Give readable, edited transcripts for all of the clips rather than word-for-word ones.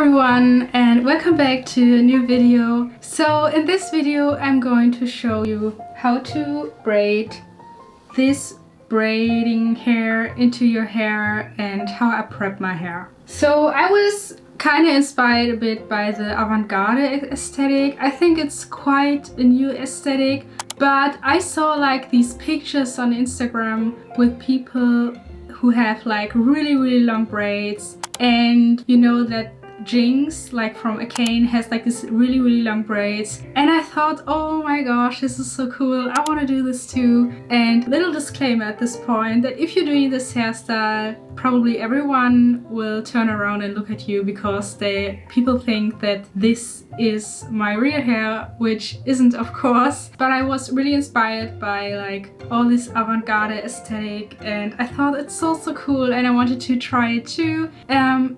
everyone and welcome back to a new video. So in this video I'm going to show you how to braid this braiding hair into your hair and how I prep my hair. So I was kind of inspired a bit by the avant-garde aesthetic. I think it's quite a new aesthetic, but I saw like these pictures on Instagram with people who have like really long braids, and you know that Jinx, like from Arcane, has like this really long braids, and I thought, oh my gosh, this is so cool, I want to do this too. And little disclaimer at this point that if you're doing this hairstyle, probably everyone will turn around and look at you because people think that this is my real hair, which isn't, of course. But I was really inspired by like all this avant-garde aesthetic, and I thought it's so cool and I wanted to try it too.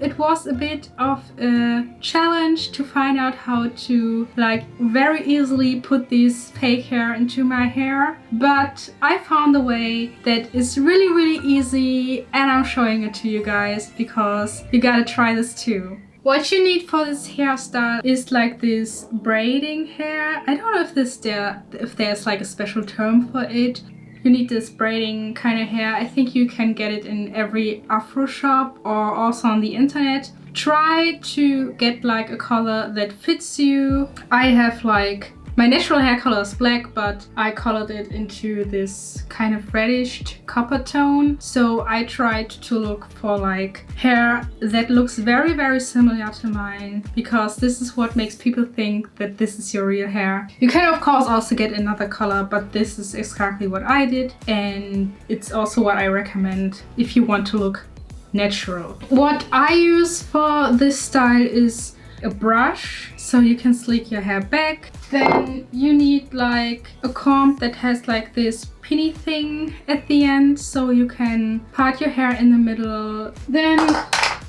It was a bit of a challenge to find out how to like very easily put this fake hair into my hair, but I found a way that is really easy, and I'm showing it to you guys because you gotta try this too. What you need for this hairstyle is like this braiding hair. I don't know if there's like a special term for it. You need this braiding kind of hair. I think you can get it in every Afro shop or also on the internet. Try to get like a color that fits you. I have like, my natural hair color is black, but I colored it into this kind of reddish copper tone. So I tried to look for like hair that looks very similar to mine, because this is what makes people think that this is your real hair. You can of course also get another color, but this is exactly what I did, and it's also what I recommend if you want to look natural. What I use for this style is a brush, so you can slick your hair back. Then you need like a comb that has like this pinny thing at the end, so you can part your hair in the middle. Then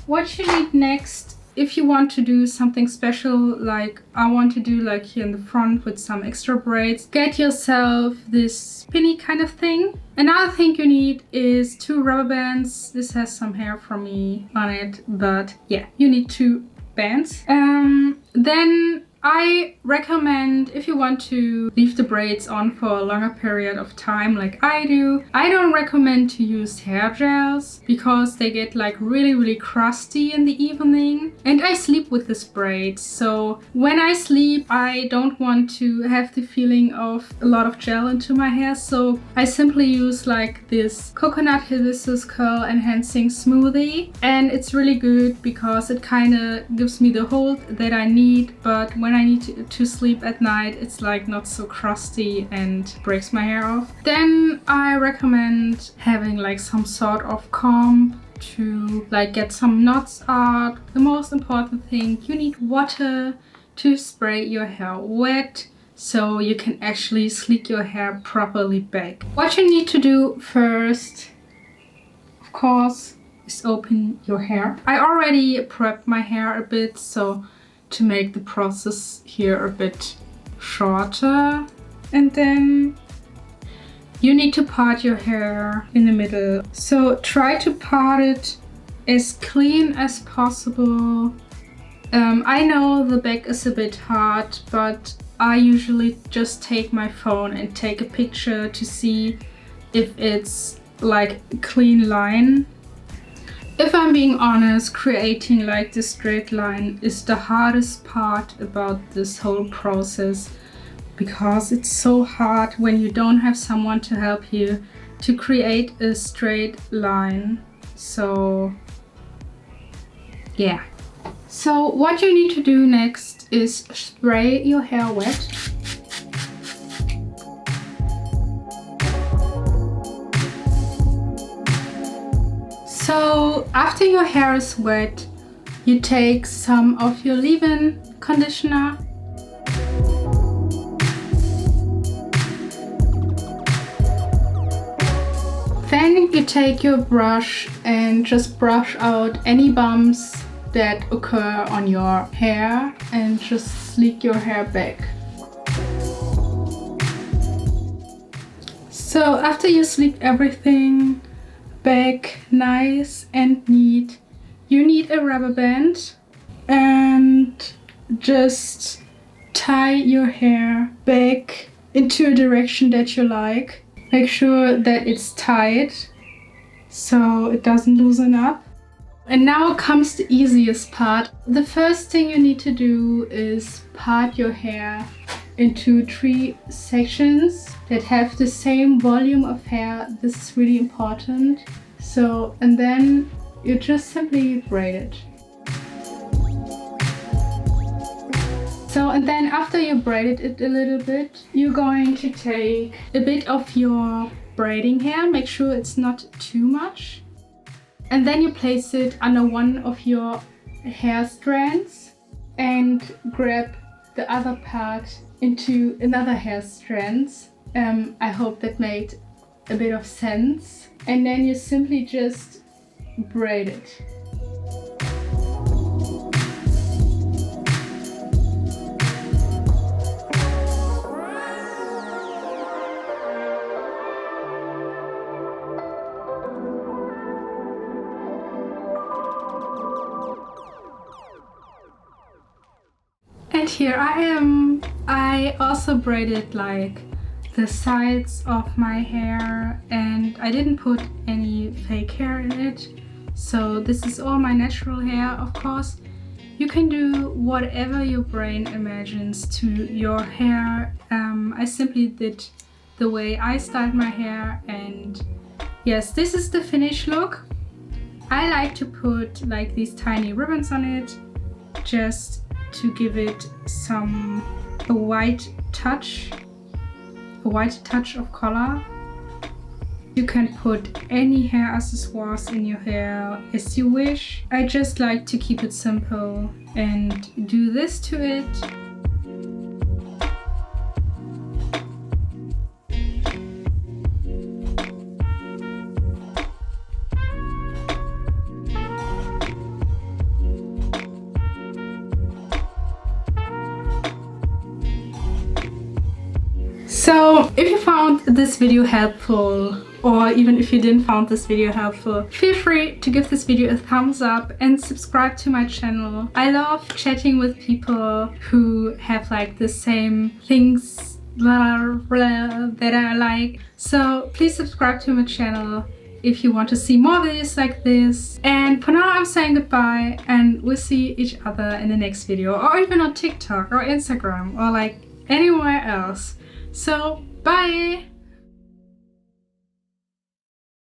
what you need next, if you want to do something special like I want to do like here in the front with some extra braids, get yourself this pinny kind of thing. Another thing you need is 2 rubber bands. This has some hair from me on it, but yeah, you need 2 bands. Then I recommend, if you want to leave the braids on for a longer period of time like I do, I don't recommend to use hair gels because they get like really crusty in the evening, and I sleep with this braid, so when I sleep I don't want to have the feeling of a lot of gel into my hair, so I simply use like this coconut hibiscus curl enhancing smoothie, and it's really good because it kind of gives me the hold that I need, but when I need to sleep at night, it's like not so crusty and breaks my hair off. Then I recommend having like some sort of comb to like get some knots out. The most important thing, you need water to spray your hair wet so you can actually slick your hair properly back. What you need to do first, of course, is open your hair. I already prepped my hair a bit, so to make the process here a bit shorter. And then you need to part your hair in the middle. So try to part it as clean as possible. I know the back is a bit hard, but I usually just take my phone and take a picture to see if it's like a clean line. If I'm being honest, creating like this straight line is the hardest part about this whole process, because it's so hard when you don't have someone to help you to create a straight line. So yeah. So what you need to do next is spray your hair wet. So after your hair is wet, you take some of your leave-in conditioner. Then you take your brush and just brush out any bumps that occur on your hair and just sleek your hair back. So after you sleek everything back nice and neat, you need a rubber band and just tie your hair back into a direction that you like. Make sure that it's tight so it doesn't loosen up. And now comes the easiest part. The first thing you need to do is part your hair into 3 sections that have the same volume of hair. This is really important. So, and then you just simply braid it. So, and then after you braided it a little bit, you're going to take a bit of your braiding hair. Make sure it's not too much. And then you place it under one of your hair strands and grab the other part into another hair strands. I hope that made a bit of sense. And then you simply just braid it. And here I am. I also braided like the sides of my hair, and I didn't put any fake hair in it. So this is all my natural hair, of course. You can do whatever your brain imagines to your hair. I simply did the way I styled my hair, and yes, this is the finished look. I like to put like these tiny ribbons on it, just to give it a white touch of color. You can put any hair accessories in your hair as you wish. I just like to keep it simple and do this to it. So if you found this video helpful, or even if you didn't find this video helpful, feel free to give this video a thumbs up and subscribe to my channel. I love chatting with people who have like the same things that I like. So please subscribe to my channel if you want to see more videos like this. And for now I'm saying goodbye, and we'll see each other in the next video, or even on TikTok or Instagram or like anywhere else. So, bye!